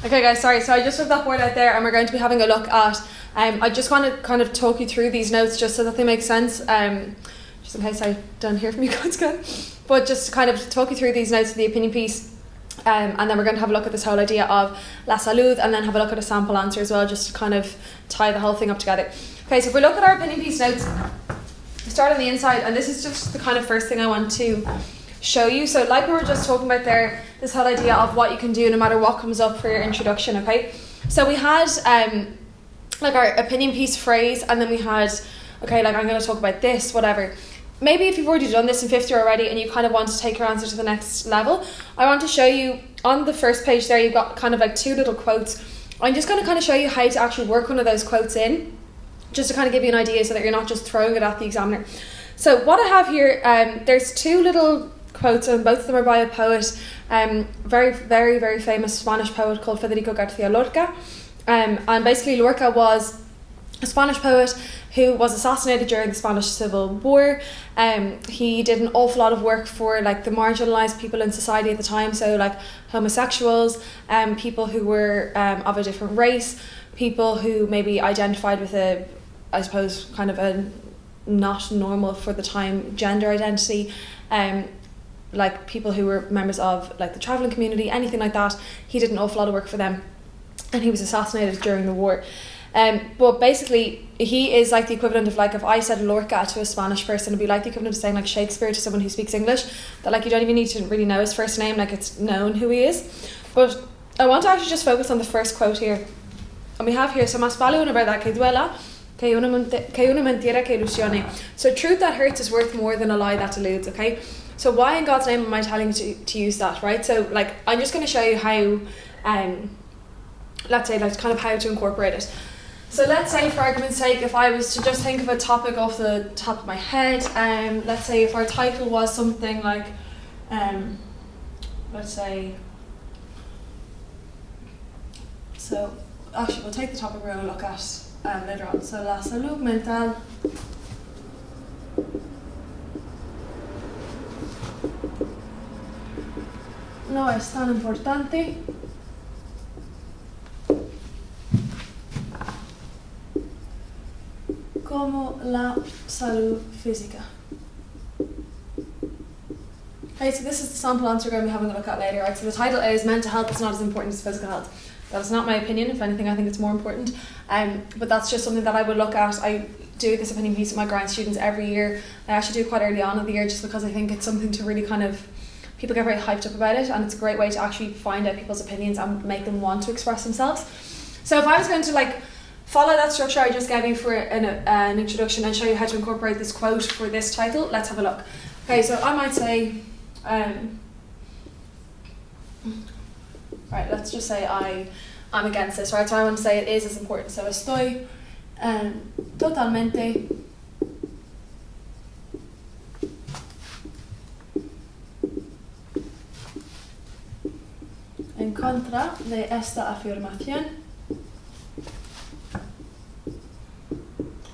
Okay guys, sorry, so I just took that board out there and we're going to be having a look at, I just want to kind of talk you through these notes just so that they make sense, just in case I don't hear from you guys again, but just to kind of talk you through these notes of the opinion piece, and then we're going to have a look at this whole idea of la salud and then have a look at a sample answer as well, just to kind of tie the whole thing up together. Okay, so if we look at our opinion piece notes, we start on the inside, and this is just the kind of first thing I want to show you. So like we were just talking about there, this whole idea of what you can do no matter what comes up for your introduction, okay? So we had like our opinion piece phrase, and then we had, okay, like I'm going to talk about this, whatever. Maybe if you've already done this in fifth year already and you kind of want to take your answer to the next level, I want to show you on the first page there, you've got kind of like two little quotes. I'm just going to kind of show you how to actually work one of those quotes in, just to kind of give you an idea so that you're not just throwing it at the examiner. So what I have here, there's two little quotes, and both of them are by a poet, very, very, very famous Spanish poet called Federico García Lorca. And basically Lorca was a Spanish poet who was assassinated during the Spanish Civil War. He did an awful lot of work for like the marginalised people in society at the time, so like homosexuals, people who were of a different race, people who maybe identified with a, I suppose, kind of a not normal for the time gender identity, like people who were members of like the travelling community, anything like that. He did an awful lot of work for them, and he was assassinated during the war. But basically he is like the equivalent of, like, if I said Lorca to a Spanish person, it'd be like the equivalent of saying like Shakespeare to someone who speaks English, that like you don't even need to really know his first name, like it's known who he is. But I want to actually just focus on the first quote here, and we have here, so más vale una verdad que duela que una mentira que ilusione. So truth that hurts is worth more than a lie that deludes, okay? So why in God's name am I telling you to use that, right? So like I'm just going to show you how, let's say like kind of how to incorporate it. So let's say, for argument's sake, if I was to just think of a topic off the top of my head, let's say if our title was something like, let's say, so actually we'll take the topic we're going to look at later on. So la salud mental no es tan importante como la salud física. Okay, so this is the sample answer we're going to be having a look at later, right? So the title is mental health is not as important as physical health. That is not my opinion. If anything, I think it's more important. But that's just something that I would look at. I do this opinion piece with my grad students every year. I actually do quite early on in the year, just because I think it's something to really kind of, people get very hyped up about it, and it's a great way to actually find out people's opinions and make them want to express themselves. So if I was going to like follow that structure I just gave you for an introduction and show you how to incorporate this quote for this title, let's have a look. Okay, so I might say, right, let's just say I'm against this, right? So I want to say it is as important. So estoy totalmente en contra de esta afirmación.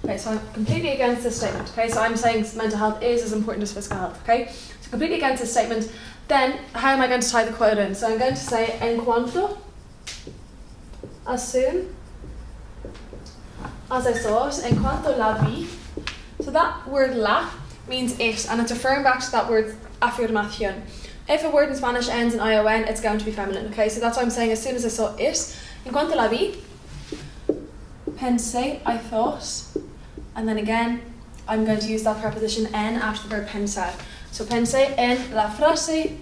Okay, so I'm completely against this statement. Okay, so I'm saying mental health is as important as physical health. Okay, so completely against this statement. Then how am I going to tie the quote in? So I'm going to say en cuanto, as soon as I saw it, en cuanto la vi. So that word la means it, and it's referring back to that word afirmación. If a word in Spanish ends in ion, it's going to be feminine. Okay, so that's why I'm saying as soon as I saw it, en cuanto la vi, pensé, I thought, and then again I'm going to use that preposition en after the verb pensar. So pensé en la frase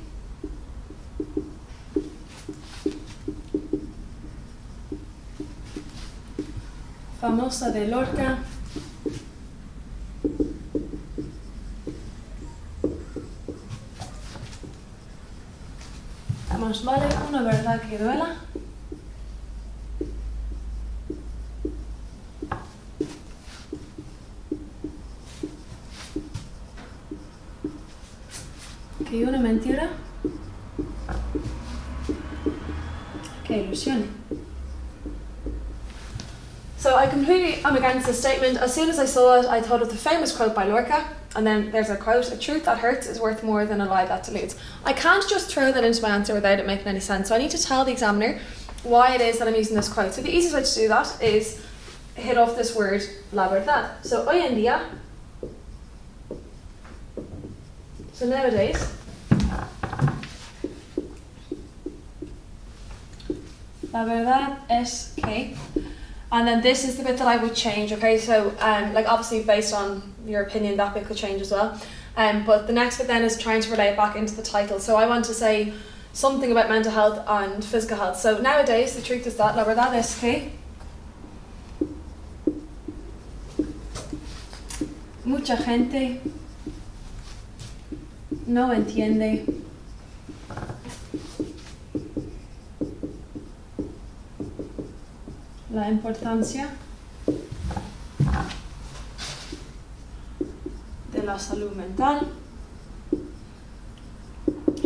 famosa de Lorca, más vale una verdad que duela que una mentira que ilusione. So I completely am against this statement. As soon as I saw it, I thought of the famous quote by Lorca, and then there's a quote, a truth that hurts is worth more than a lie that deludes. I can't just throw that into my answer without it making any sense, so I need to tell the examiner why it is that I'm using this quote. So the easiest way to do that is hit off this word, la verdad. So hoy en día, so nowadays, la verdad es que, and then this is the bit that I would change, okay? So, like obviously based on your opinion, that bit could change as well. But the next bit then is trying to relate it back into the title. So I want to say something about mental health and physical health. So nowadays, the truth is that, la verdad es que mucha gente no entiende la importancia de la salud mental.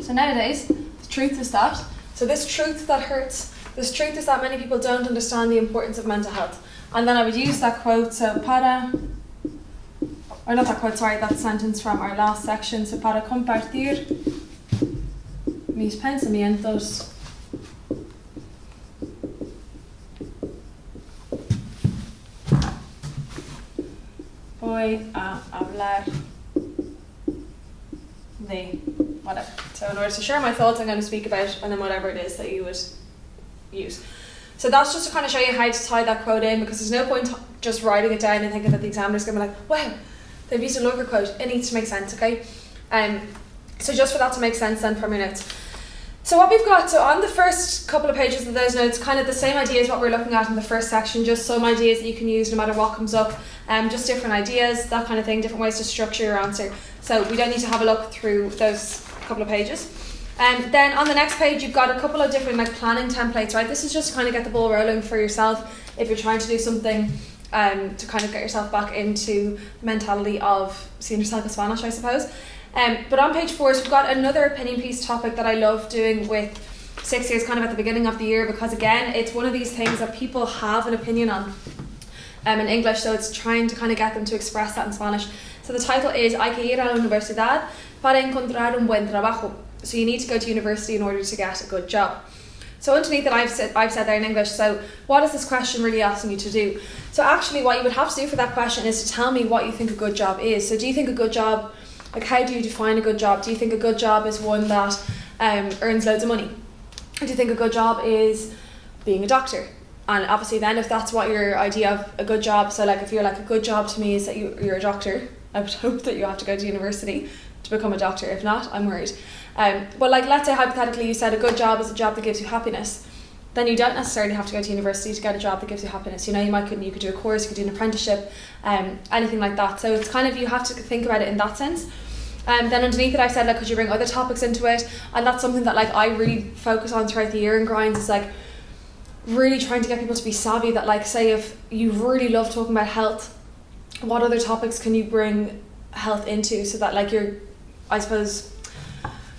So nowadays, the truth is that, so this truth that hurts, this truth is that many people don't understand the importance of mental health. And then I would use that quote, so para, or not that quote, sorry, that sentence from our last section, so para compartir mis pensamientos voy a hablar de whatever. So in order to share my thoughts, I'm going to speak about, and then whatever it is that you would use. So that's just to kind of show you how to tie that quote in, because there's no point just writing it down and thinking that the examiner's going to be like, wow, they've used a Lorca quote. It needs to make sense, okay? So just for that to make sense then from your notes. So what we've got, so on the first couple of pages of those notes, kind of the same idea as what we're looking at in the first section, just some ideas that you can use no matter what comes up, just different ideas, that kind of thing, different ways to structure your answer. So we don't need to have a look through those couple of pages. Then on the next page, you've got a couple of different like planning templates, right? This is just to kind of get the ball rolling for yourself if you're trying to do something to kind of get yourself back into the mentality of seeing yourself as Spanish, I suppose. But on page 4, so we've got another opinion piece topic that I love doing with 6 years, kind of at the beginning of the year, because again, it's one of these things that people have an opinion on in English, so it's trying to kind of get them to express that in Spanish. So the title is Hay que ir a la universidad para encontrar un buen trabajo. So you need to go to university in order to get a good job. So underneath that, I've said there in English, so what is this question really asking you to do? So actually what you would have to do for that question is to tell me what you think a good job is. So do you think a good job, like how do you define a good job? Do you think a good job is one that earns loads of money? Or do you think a good job is being a doctor? And obviously then if that's what your idea of a good job, so like if you're like a good job to me is that you're a doctor, I would hope that you have to go to university to become a doctor. If not, I'm worried. But like let's say hypothetically you said a good job is a job that gives you happiness. Then you don't necessarily have to go to university to get a job that gives you happiness. You know, you could do a course, you could do an apprenticeship, anything like that. So it's kind of, you have to think about it in that sense. Then underneath it I've said like could you bring other topics into it, and that's something that like I really focus on throughout the year in Grinds, is like really trying to get people to be savvy that like say if you really love talking about health, what other topics can you bring health into, so that like you're, I suppose,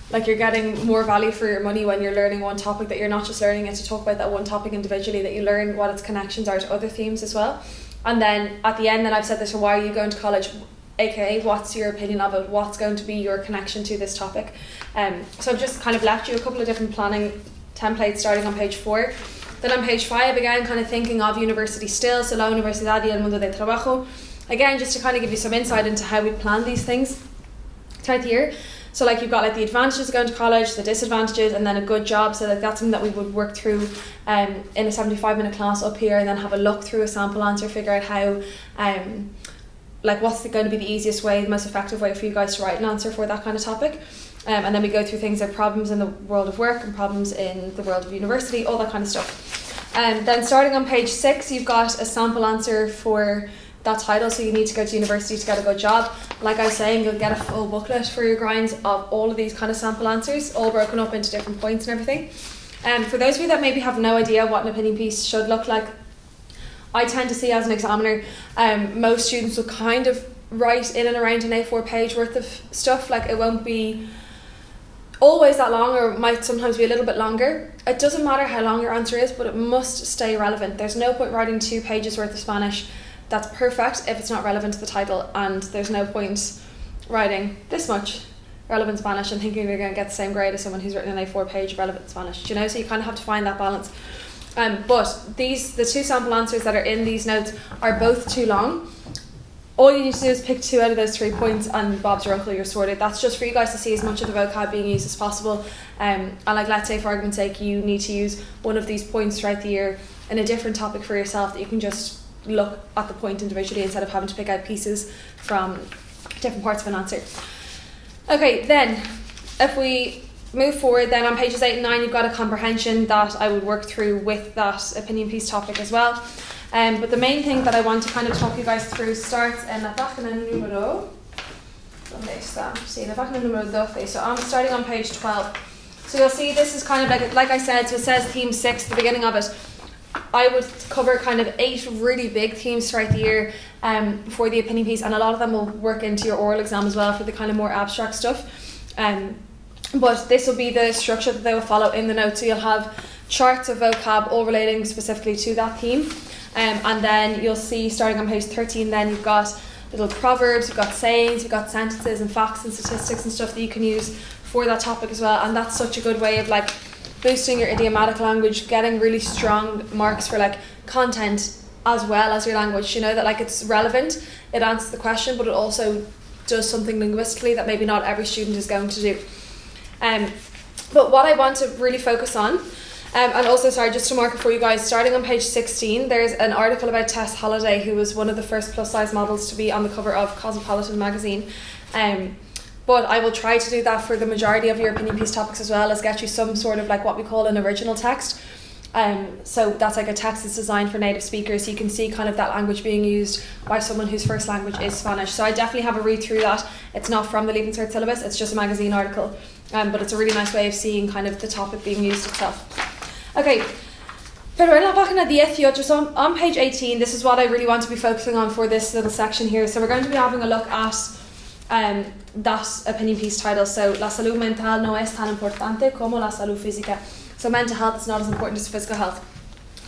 like you're getting more value for your money when you're learning one topic, that you're not just learning it to talk about that one topic individually, that you learn what its connections are to other themes as well. And then at the end then I've said this, so why are you going to college, aka what's your opinion of it, what's going to be your connection to this topic. So I've just kind of left you a couple of different planning templates starting on page 4. Then on page 5 again, kind of thinking of university still, so la universidad y el mundo del trabajo, again just to kind of give you some insight into how we plan these things throughout the year. So like you've got like the advantages of going to college, the disadvantages, and then a good job. So like that's something that we would work through in a 75-minute class up here, and then have a look through a sample answer, figure out how like what's going to be the easiest way, the most effective way for you guys to write an answer for that kind of topic. And then we go through things like problems in the world of work and problems in the world of university, all that kind of stuff. Then starting on page 6, you've got a sample answer for that title, so you need to go to university to get a good job. Like I was saying, you'll get a full booklet for your Grinds of all of these kind of sample answers, all broken up into different points and everything. For those of you that maybe have no idea what an opinion piece should look like, I tend to see as an examiner, most students will kind of write in and around an A4 page worth of stuff. Like it won't be always that long, or it might sometimes be a little bit longer. It doesn't matter how long your answer is, but it must stay relevant. There's no point writing 2 pages worth of Spanish that's perfect if it's not relevant to the title, and there's no point writing this much relevant Spanish and thinking you're going to get the same grade as someone who's written an A4 page of relevant Spanish, you know, so you kind of have to find that balance. But the two sample answers that are in these notes are both too long. All you need to do is pick 2 out of those 3 points and Bob's your uncle, you're sorted. That's just for you guys to see as much of the vocab being used as possible. And like, let's say for argument's sake, you need to use one of these points throughout the year in a different topic for yourself, that you can just look at the point individually instead of having to pick out pieces from different parts of an answer. Okay, then if we move forward, then on pages 8 and 9 you've got a comprehension that I would work through with that opinion piece topic as well. But the main thing that I want to kind of talk you guys through starts in la página número, ¿dónde está? Sí, la página número 12. So I'm starting on page 12. So you'll see this is kind of like I said, so it says theme 6 at the beginning of it. I would cover kind of 8 really big themes throughout the year for the opinion piece, and a lot of them will work into your oral exam as well for the kind of more abstract stuff. But this will be the structure that they will follow in the notes. So you'll have charts of vocab all relating specifically to that theme. And then you'll see starting on page 13 then you've got little proverbs, you've got sayings, you've got sentences and facts and statistics and stuff that you can use for that topic as well. And that's such a good way of like boosting your idiomatic language, getting really strong marks for like content as well as your language. You know, that like it's relevant, it answers the question, but it also does something linguistically that maybe not every student is going to do. But what I want to really focus on, and also, sorry, just to mark it for you guys, starting on page 16, there's an article about Tess Holliday, who was one of the first plus-size models to be on the cover of Cosmopolitan magazine. But I will try to do that for the majority of your opinion piece topics as well, as get you some sort of like what we call an original text. So that's like a text that's designed for native speakers, so you can see kind of that language being used by someone whose first language is Spanish. So I definitely have a read through that. It's not from the Leaving Cert syllabus, it's just a magazine article, but it's a really nice way of seeing kind of the topic being used itself. Okay, pero en la página 18, so on page 18, this is what I really want to be focusing on for this little section here. So we're going to be having a look at that opinion piece title. So la salud mental no es tan importante como la salud física. So mental health is not as important as physical health.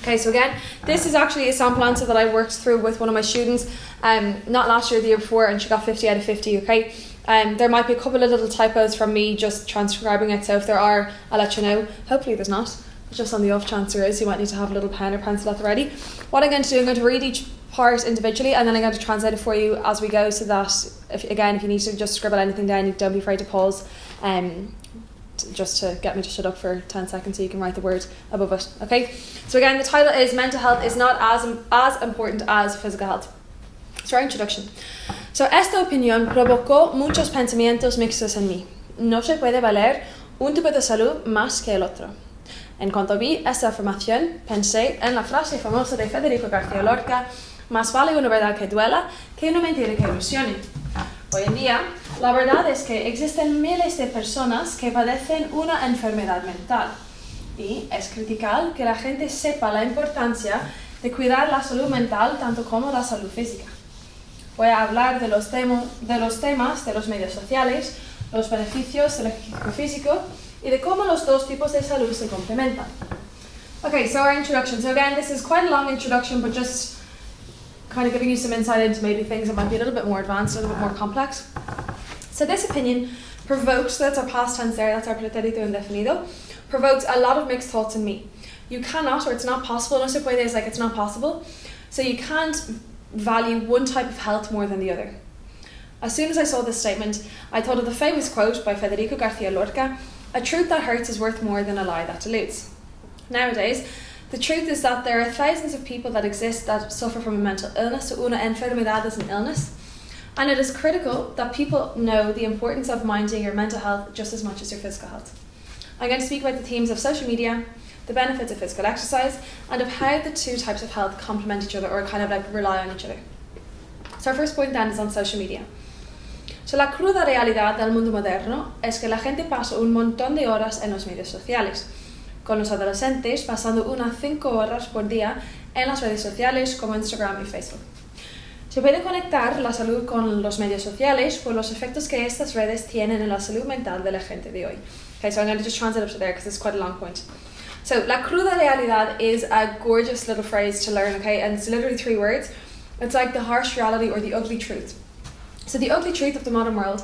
Okay, so again, this is actually a sample answer that I worked through with one of my students, not last year, the year before, and she got 50 out of 50, okay? There might be a couple of little typos from me just transcribing it, so if there are, I'll let you know. Hopefully there's not. Just on the off chance there is, you might need to have a little pen or pencil at the ready. What I'm going to do, I'm going to read each part individually, and then I'm going to translate it for you as we go, so that, if you need to just scribble anything down, you don't be afraid to pause, just to get me to shut up for 10 seconds so you can write the word above it. Okay, so again, the title is Mental Health is not as important as physical health. So our introduction. So esta opinión provocó muchos pensamientos mixtos en mí. No se puede valer un tipo de salud más que el otro. En cuanto vi esta afirmación, pensé en la frase famosa de Federico García Lorca: más vale una verdad que duela que una mentira que ilusione. Hoy en día, la verdad es que existen miles de personas que padecen una enfermedad mental, y es critical que la gente sepa la importancia de cuidar la salud mental tanto como la salud física. Voy a hablar de los temas de los medios sociales, los beneficios del ejercicio físico, y de cómo los dos tipos de salud se complementan. Okay, so our introduction. So again, this is quite a long introduction, but just kind of giving you some insight into maybe things that might be a little bit more advanced, a little bit more complex. So this opinion provoked, so that's our past tense there, that's our pretérito indefinido, provoked a lot of mixed thoughts in me. You cannot, or it's not possible, no se puede is like it's not possible, so you can't value one type of health more than the other. As soon as I saw this statement, I thought of the famous quote by Federico García Lorca: "A truth that hurts is worth more than a lie that deludes." Nowadays, the truth is that there are thousands of people that exist that suffer from a mental illness, so una enfermedad is an illness, and it is critical that people know the importance of minding your mental health just as much as your physical health. I'm going to speak about the themes of social media, the benefits of physical exercise, and of how the two types of health complement each other, or kind of like rely on each other. So our first point then is on social media. So la cruda realidad del mundo moderno es que la gente pasa un montón de horas en los medios sociales, con los adolescentes pasando unas 5 horas por día en las redes sociales como Instagram y Facebook. Se puede conectar la salud con los medios sociales por los efectos que estas redes tienen en la salud mental de la gente de hoy. Okay, so I'm going to just translate up to there because it's quite a long point. So, la cruda realidad is a gorgeous little phrase to learn, okay, and it's literally 3 words. It's like the harsh reality or the ugly truth. So the ugly truth of the modern world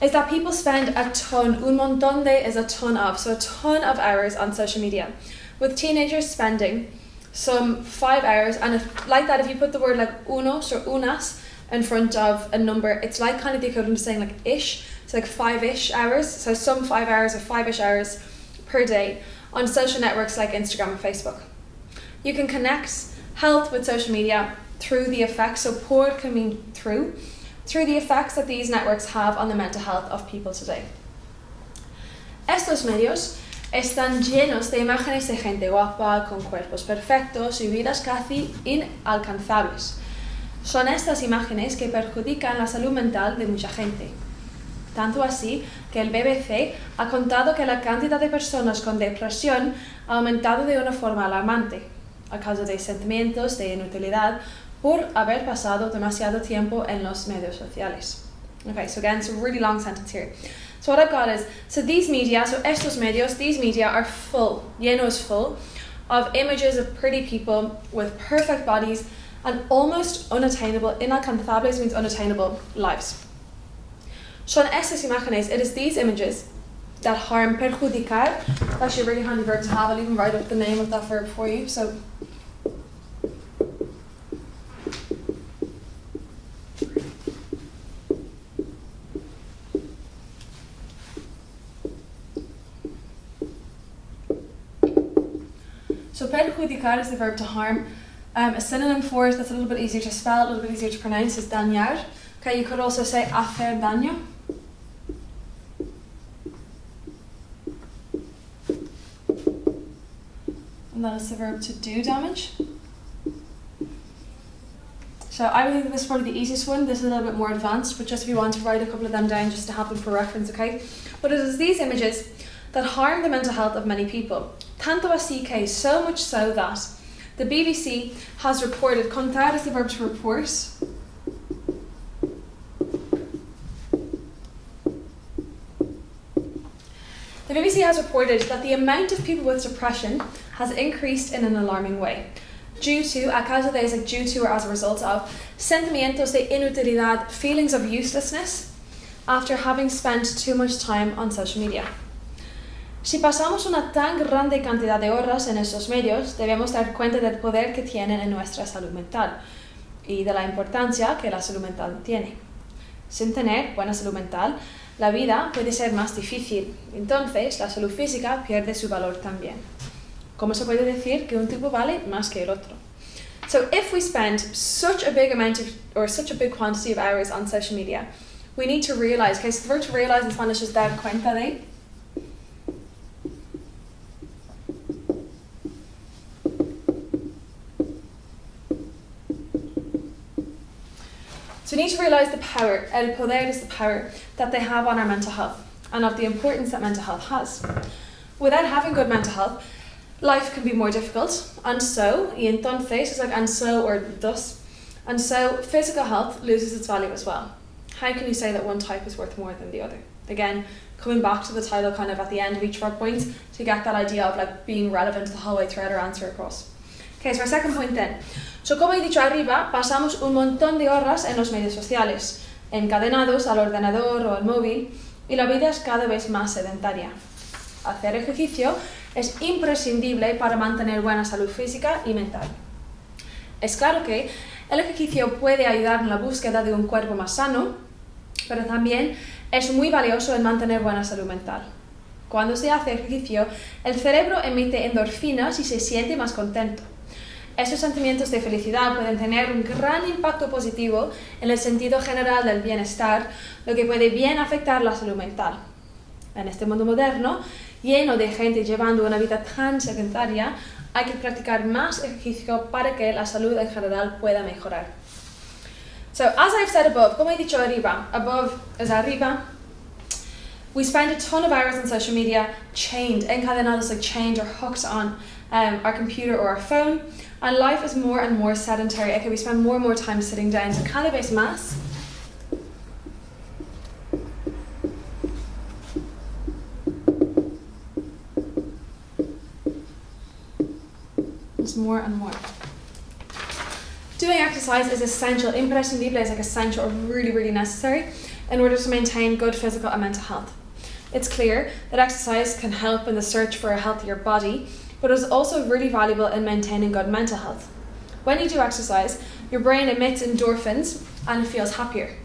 is that people spend un montón de is a ton of hours on social media, with teenagers spending some 5 hours, and if you put the word like unos or unas in front of a number, it's like kind of the equivalent of saying like ish, so like 5-ish hours, so some 5 hours or 5-ish hours per day on social networks like Instagram and Facebook. You can connect health with social media through the effects, so por can mean through the effects that these networks have on the mental health of people today. Estos medios están llenos de imágenes de gente guapa, con cuerpos perfectos y vidas casi inalcanzables. Son estas imágenes que perjudican la salud mental de mucha gente. Tanto así que el BBC ha contado que la cantidad de personas con depresión ha aumentado de una forma alarmante, a causa de sentimientos de inutilidad por haber pasado demasiado tiempo en los medios sociales. Okay, so again, it's a really long sentence here. So what I've got is, these media are llenos full of images of pretty people with perfect bodies and almost inalcanzables means unattainable lives. Son estas imágenes, it is these images that harm, perjudicar. That's actually a really handy verb to have. I'll even write up the name of that verb for you. So perjudicar is the verb to harm. A synonym for it that's a little bit easier to spell, a little bit easier to pronounce is dañar. Okay, you could also say hacer daño. And that is the verb to do damage. So I think this is probably the easiest one. This is a little bit more advanced, but just if you want to write a couple of them down just to have them for reference, okay? But it is these images that harm the mental health of many people. Tanto así que, so much so that the BBC has reported, contar is the verb to report. The BBC has reported that the amount of people with depression has increased in an alarming way, due to, a causa de, is like due to or as a result of, sentimientos de inutilidad, feelings of uselessness, after having spent too much time on social media. Si pasamos una tan grande cantidad de horas en estos medios, debemos dar cuenta del poder que tienen en nuestra salud mental y de la importancia que la salud mental tiene. Sin tener buena salud mental, la vida puede ser más difícil. Entonces, la salud física pierde su valor también. ¿Cómo se puede decir que un tipo vale más que el otro? So, if we spend such a big quantity of hours on social media, we need to realize, okay, so the verb to realize in Spanish is dar cuenta de. So we need to realise the power, el poder is the power that they have on our mental health and of the importance that mental health has. Without having good mental health, life can be more difficult, and so, y entonces, it's like and so or thus, and so physical health loses its value as well. How can you say that one type is worth more than the other? Again, coming back to the title kind of at the end of each of our points to get that idea of like being relevant the whole way throughout our answer across. Okay, so our second point then. So como he dicho arriba, pasamos un montón de horas en los medios sociales, encadenados al ordenador o al móvil, y la vida es cada vez más sedentaria. Hacer ejercicio es imprescindible para mantener buena salud física y mental. Es claro que el ejercicio puede ayudar en la búsqueda de un cuerpo más sano, pero también es muy valioso en mantener buena salud mental. Cuando se hace ejercicio, el cerebro emite endorfinas y se siente más contento. Estos sentimientos de felicidad pueden tener un gran impacto positivo en el sentido general del bienestar, lo que puede bien afectar la salud mental. En este mundo moderno, lleno de gente llevando una vida tan sedentaria, hay que practicar más ejercicio para que la salud en general pueda mejorar. So, as I've said above, como he dicho arriba, above is arriba, we spend a ton of hours on social media chained, encadenados, like chained or hooked on our computer or our phone, and life is more and more sedentary. Okay, we spend more and more time sitting down, so cada vez más. It's more and more. Doing exercise is essential, imprescindible is like essential or really, really necessary in order to maintain good physical and mental health. It's clear that exercise can help in the search for a healthier body, but is also really valuable in maintaining good mental health. When you do exercise, your brain emits endorphins and it feels happier.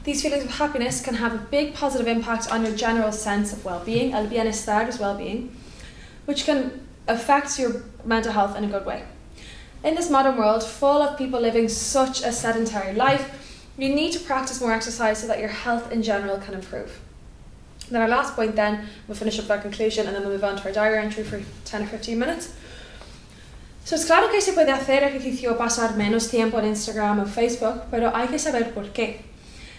These feelings of happiness can have a big positive impact on your general sense of well-being, el bienestar is well-being, which can affect your mental health in a good way. In this modern world, full of people living such a sedentary life, you need to practice more exercise so that your health in general can improve. Then our last point then, we'll finish up with our conclusion and then we'll move on to our diary entry for 10 or 15 minutes. So es claro que se puede hacer ejercicio o pasar menos tiempo en Instagram o Facebook, pero hay que saber por qué.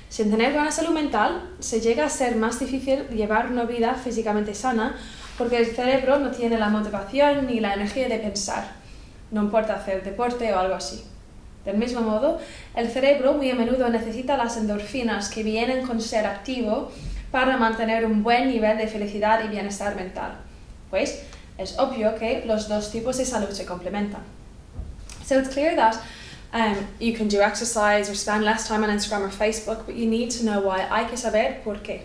Sin tener buena salud mental, se llega a ser más difícil llevar una vida físicamente sana porque el cerebro no tiene la motivación ni la energía de pensar. No importa hacer deporte o algo así. Del mismo modo, el cerebro muy a menudo necesita las endorfinas que vienen con ser activo para mantener un buen nivel de felicidad y bienestar mental. Pues es obvio que los dos tipos de salud se complementan. So it's clear that you can do exercise or spend less time on Instagram or Facebook, but you need to know why. Hay que saber por qué.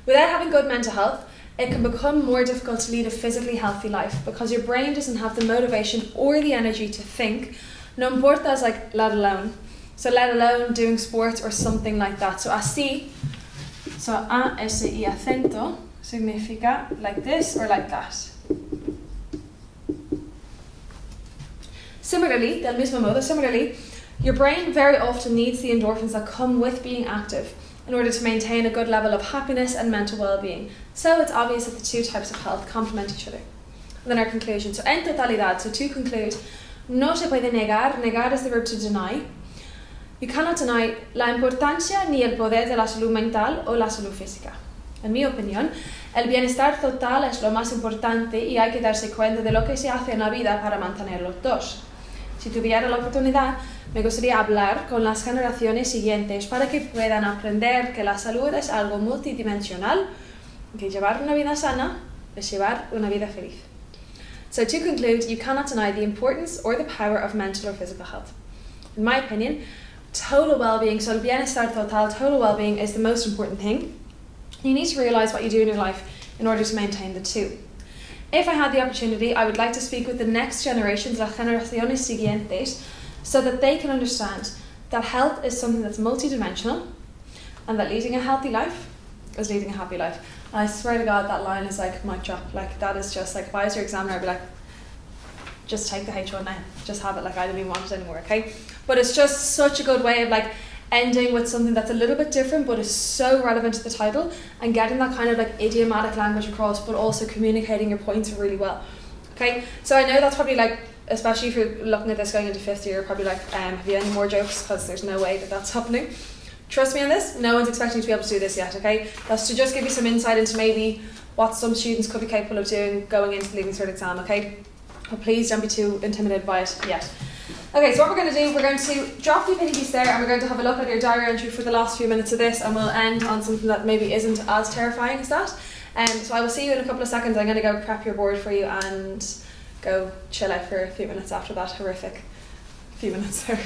Without having good mental health, it can become more difficult to lead a physically healthy life because your brain doesn't have the motivation or the energy to think. No importa is like let alone. So let alone doing sports or something like that. So así, so a, s, y acento significa like this or like that. Similarly, del mismo modo, your brain very often needs the endorphins that come with being active in order to maintain a good level of happiness and mental well-being. So it's obvious that the two types of health complement each other. And then our conclusion. So en totalidad, so to conclude, no se puede negar, negar is the verb to deny. You cannot deny la importancia ni el poder de la salud mental o la salud física. En mi opinión, el bienestar total es lo más importante y hay que darse cuenta de lo que se hace en la vida para mantener los dos. Si tuviera la oportunidad, me gustaría hablar con las generaciones siguientes para que puedan aprender que la salud es algo multidimensional, que llevar una vida sana es llevar una vida feliz. So to conclude, you cannot deny the importance or the power of mental or physical health. In my opinion, total well-being, so el bienestar total, total well-being is the most important thing. You need to realise what you do in your life in order to maintain the two. If I had the opportunity, I would like to speak with the next generations, las generaciones siguientes, so that they can understand that health is something that's multidimensional and that leading a healthy life is leading a happy life. And I swear to God, that line is like mic drop. Like that is just like, if I was your examiner, I'd be like, just take the H1 now. Just have it, like I don't even want it anymore, okay? But it's just such a good way of like ending with something that's a little bit different but is so relevant to the title and getting that kind of like idiomatic language across but also communicating your points really well. Okay, so I know that's probably like, especially if you're looking at this going into fifth year, probably like, have you any more jokes? Because there's no way that that's happening. Trust me on this, no one's expecting you to be able to do this yet, okay? That's to just give you some insight into maybe what some students could be capable of doing going into the Leaving Cert exam, okay? But please don't be too intimidated by it yet. Okay, so what we're going to do, we're going to drop the opinions there and we're going to have a look at your diary entry for the last few minutes of this and we'll end on something that maybe isn't as terrifying as that. So I will see you in a couple of seconds. I'm going to go prep your board for you and go chill out for a few minutes after that horrific few minutes there.